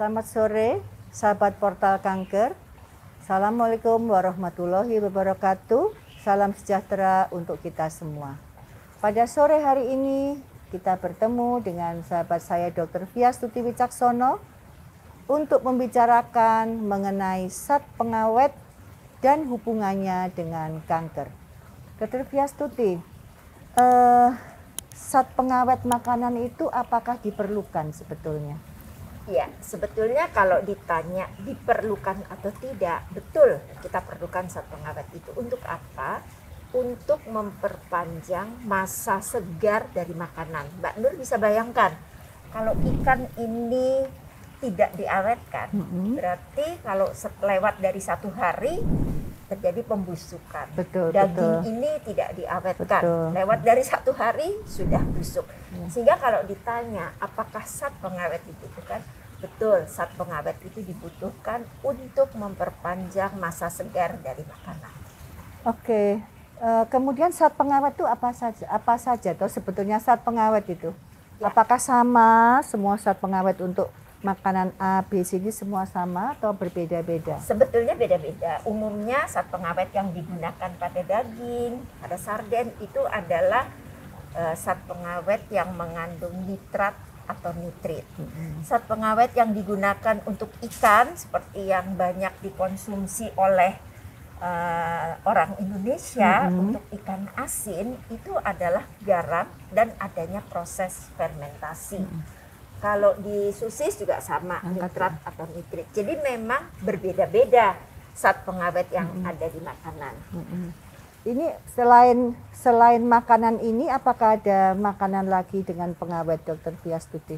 Selamat sore, sahabat Portal Kanker. Assalamualaikum warahmatullahi wabarakatuh. Salam sejahtera untuk kita semua. Pada sore hari ini, kita bertemu dengan sahabat saya Dr. Fiastuti Wicaksono untuk membicarakan mengenai zat pengawet dan hubungannya dengan kanker. Dr. Fiastuti, zat pengawet makanan itu apakah diperlukan sebetulnya? Ya, sebetulnya kalau ditanya diperlukan atau tidak, betul kita perlukan zat pengawet itu. Untuk apa? Untuk memperpanjang masa segar dari makanan. Mbak Nur bisa bayangkan, kalau ikan ini tidak diawetkan, berarti kalau lewat dari 1 hari terjadi pembusukan. Daging ini tidak diawetkan, lewat dari 1 hari sudah busuk. Sehingga kalau ditanya apakah zat pengawet dibutuhkan, betul, zat pengawet itu dibutuhkan untuk memperpanjang masa segar dari makanan. Oke, kemudian zat pengawet itu apa saja? Apa saja toh sebetulnya zat pengawet itu? Ya. Apakah sama semua zat pengawet untuk makanan A, B, C, D semua sama atau berbeda-beda? Sebetulnya beda-beda. Umumnya zat pengawet yang digunakan pada daging, pada sarden itu adalah zat pengawet yang mengandung nitrat atau nitrit. Zat pengawet yang digunakan untuk ikan seperti yang banyak dikonsumsi oleh orang Indonesia untuk ikan asin itu adalah garam dan adanya proses fermentasi. Kalau di sosis juga sama, nitrat atau nitrit. Jadi memang berbeda-beda zat pengawet yang ada di makanan. Ini selain makanan ini, apakah ada makanan lagi dengan pengawet, Dr. Fiastuti?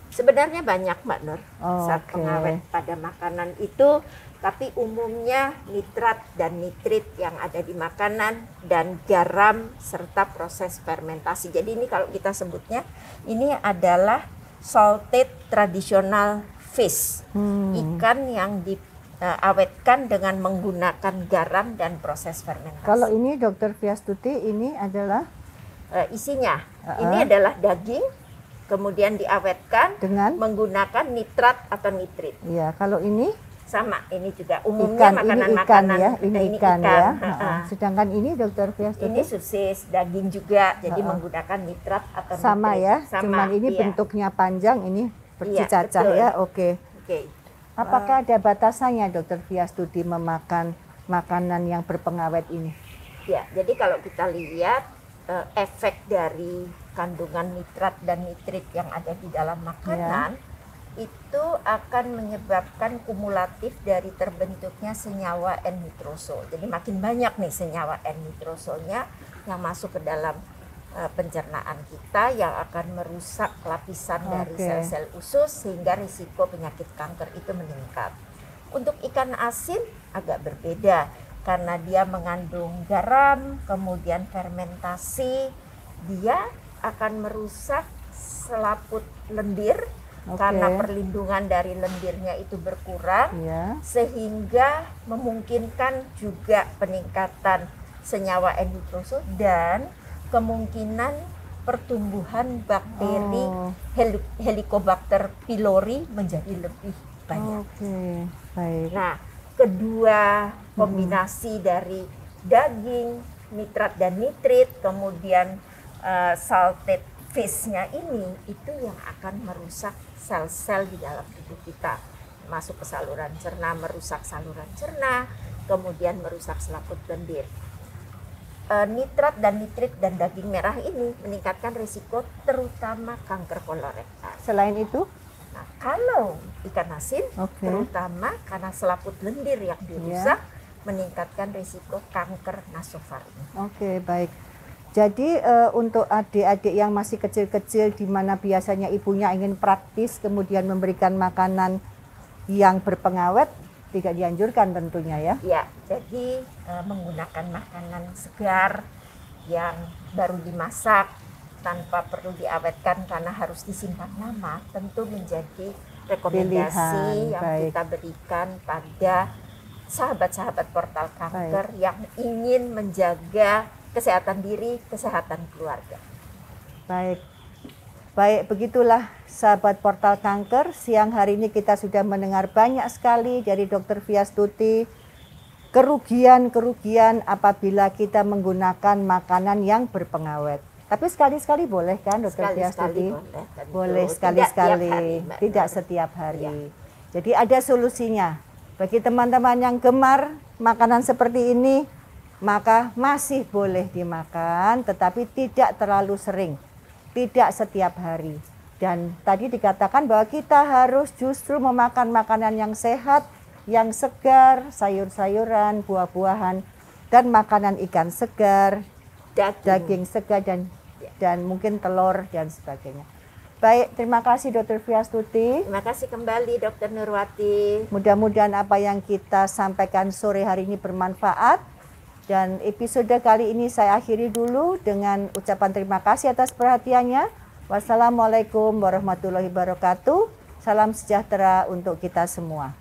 Sebenarnya banyak, Mbak Nur, zat pengawet pada makanan itu. Tapi umumnya nitrat dan nitrit yang ada di makanan dan garam serta proses fermentasi. Jadi ini kalau kita sebutnya, ini adalah salted traditional fish, ikan yang diawetkan dengan menggunakan garam dan proses fermentasi. Kalau ini Dr. Fiastuti, ini adalah isinya, ini adalah daging, kemudian diawetkan dengan menggunakan nitrat atau nitrit. Iya, kalau ini sama, ini juga umumnya makanan-makanan ya, ini ikan ya. Sedangkan ini Dr. Fiastuti, ini sosis daging juga, jadi menggunakan nitrat atau sama nitrit. Ya, cuman ini bentuknya panjang, ini bercicacah ya. Oke. Apakah ada batasannya Dr. Fiastuti memakan makanan yang berpengawet ini? Ya, jadi kalau kita lihat efek dari kandungan nitrat dan nitrit yang ada di dalam makanan, itu akan menyebabkan kumulatif dari terbentuknya senyawa N-nitrosol. Jadi makin banyak nih senyawa N-nitrosolnya yang masuk ke dalam pencernaan kita, yang akan merusak lapisan dari sel-sel usus sehingga risiko penyakit kanker itu meningkat. Untuk ikan asin agak berbeda karena dia mengandung garam, kemudian fermentasi, dia akan merusak selaput lendir. Karena perlindungan dari lendirnya itu berkurang, sehingga memungkinkan juga peningkatan senyawa N-nitrosol dan kemungkinan pertumbuhan bakteri Helicobacter pylori menjadi lebih banyak. Baik. Nah, kedua kombinasi dari daging, nitrat dan nitrit, kemudian salted fish-nya ini itu yang akan merusak sel-sel di dalam tubuh kita, masuk ke saluran cerna, merusak saluran cerna, kemudian merusak selaput lendir. Nitrat dan nitrit dan daging merah ini meningkatkan risiko terutama kanker kolorektal. Selain itu? Nah, kalau ikan asin, terutama karena selaput lendir yang dirusak, meningkatkan risiko kanker nasofaring. Baik. Jadi untuk adik-adik yang masih kecil-kecil di mana biasanya ibunya ingin praktis kemudian memberikan makanan yang berpengawet, tidak dianjurkan tentunya ya. Ya, jadi menggunakan makanan segar yang baru dimasak tanpa perlu diawetkan karena harus disimpan lama tentu menjadi rekomendasi yang kita berikan pada sahabat-sahabat Portal Kanker yang ingin menjaga kesehatan diri, kesehatan keluarga. Baik. Baik, begitulah sahabat Portal Kanker. Siang hari ini kita sudah mendengar banyak sekali dari Dr. Fiastuti kerugian apabila kita menggunakan makanan yang berpengawet. Tapi sekali-sekali boleh kan, Dr. Fiastuti? Boleh sekali-sekali, tidak setiap hari. Ya. Jadi ada solusinya. Bagi teman-teman yang gemar makanan seperti ini, maka masih boleh dimakan, tetapi tidak terlalu sering, tidak setiap hari. Dan tadi dikatakan bahwa kita harus justru memakan makanan yang sehat, yang segar, sayur-sayuran, buah-buahan, dan makanan ikan segar, daging segar, dan mungkin telur dan sebagainya. Baik, terima kasih Dr. Fiastuti. Terima kasih kembali Dr. Nurwati. Mudah-mudahan apa yang kita sampaikan sore hari ini bermanfaat. Dan episode kali ini saya akhiri dulu dengan ucapan terima kasih atas perhatiannya. Wassalamualaikum warahmatullahi wabarakatuh. Salam sejahtera untuk kita semua.